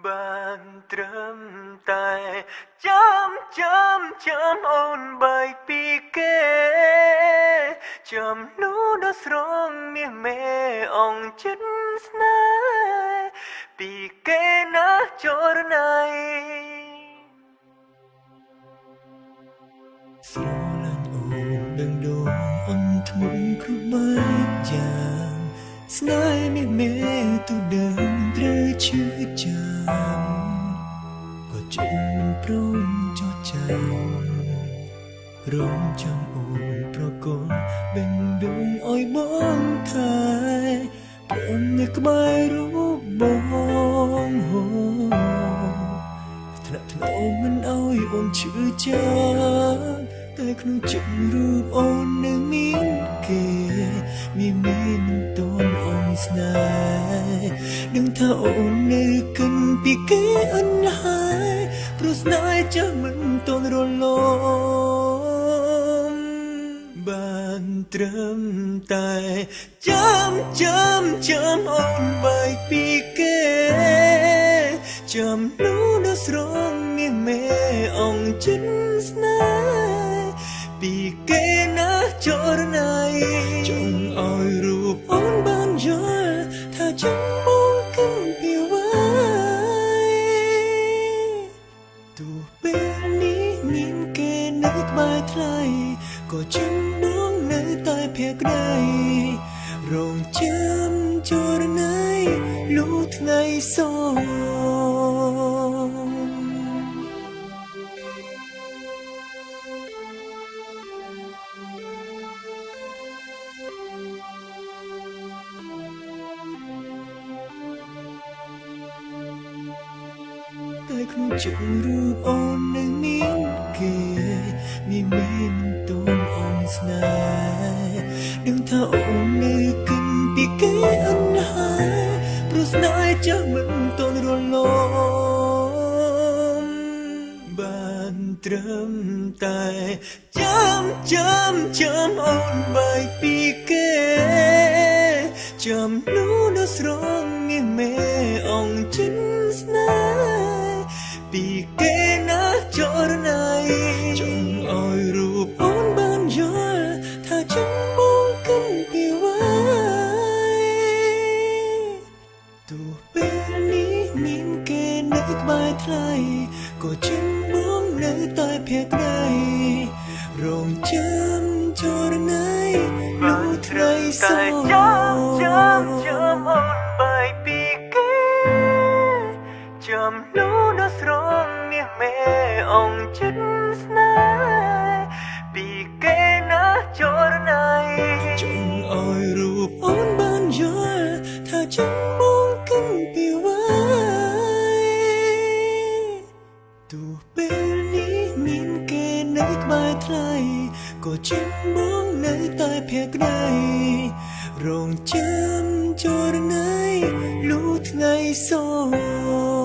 បានត្រឹមតែចាំអូនបែកពីគេចាំនោះដល់ស្រងមាសមេអងចិត្តស្នេហ៍ពីគេណាចរណៃស្រឡាញ់អូនដឹងដងអន់ធ្ងន់គ្រប់បែបយ៉ាងស្នេហ៍មាសមេទូដឹងត្រូវឈឺចាំក៏ជិតមិនព្រមចោះចាំរំចាំអូនប្រកបបេះដូងអើយបងថែព្រមនៅក្បែររូបបងថ្នាក់ថ្នមមិនអើយអូនឈឺចាំតែក្នុងចិត្តរូបអូននៅមានគេមានមិនតន់អូនស្នេហ៍ដឹងថាអូននៅកិនពីគេអន់ហើយព្រោះស្នេហ៍ចាស់មិនតន់រលំបានត្រឹមតែចាំអូនបែកពីគេចាំនោះដល់ស្រងមាសមេអងចិត្តស្នេហ៍ពីគេណាចរណៃចង់ឲ្យរូបអូនបានយល់ថាចាំបងគិនពីໄວទោះពេលនេះមានគេនៅក្បែរថ្លៃក៏ចាំបងនៅតែភក្តីរងចាំចរណៃលុះថ្ងៃសងតែក្នុងចិត្តរូបអូននឹងមានគេមានមិនតន់អូនស្នេហ៍ដឹងថាអូននៅកិនពីគេអន់ហើយព្រោះស្នេហ៍ចាស់មិនតន់រលំបានត្រឹមតែចាំអូនបែកពីគេចាំនោះដល់ស្រងមាសមេអងចិត្តស្នេហ៍ពីគេណាចរណៃចង់ឲ្យរូបអូនបានយល់ថាចាំបងគិនពីໄວទោះពេលនេះមានគេនៅក្បែរថ្លៃក៏ចាំបងនៅតែភក្តីរងចាំចរណៃលុះថ្ងៃសងចាំអូនបែកពីគេចាំនោះដល់ស្រងមាសមេអងចិត្តស្នេហ៍ពីគេណាចរណៃចង់ឲ្យរូបអូនបានយល់ថាចាំបងគិនពីໄວទោះពេលនេះមានគេនៅក្បែរថ្លៃក៏ចាំបងនៅតែភក្តីរងចាំចរណៃលុះថ្ងៃសង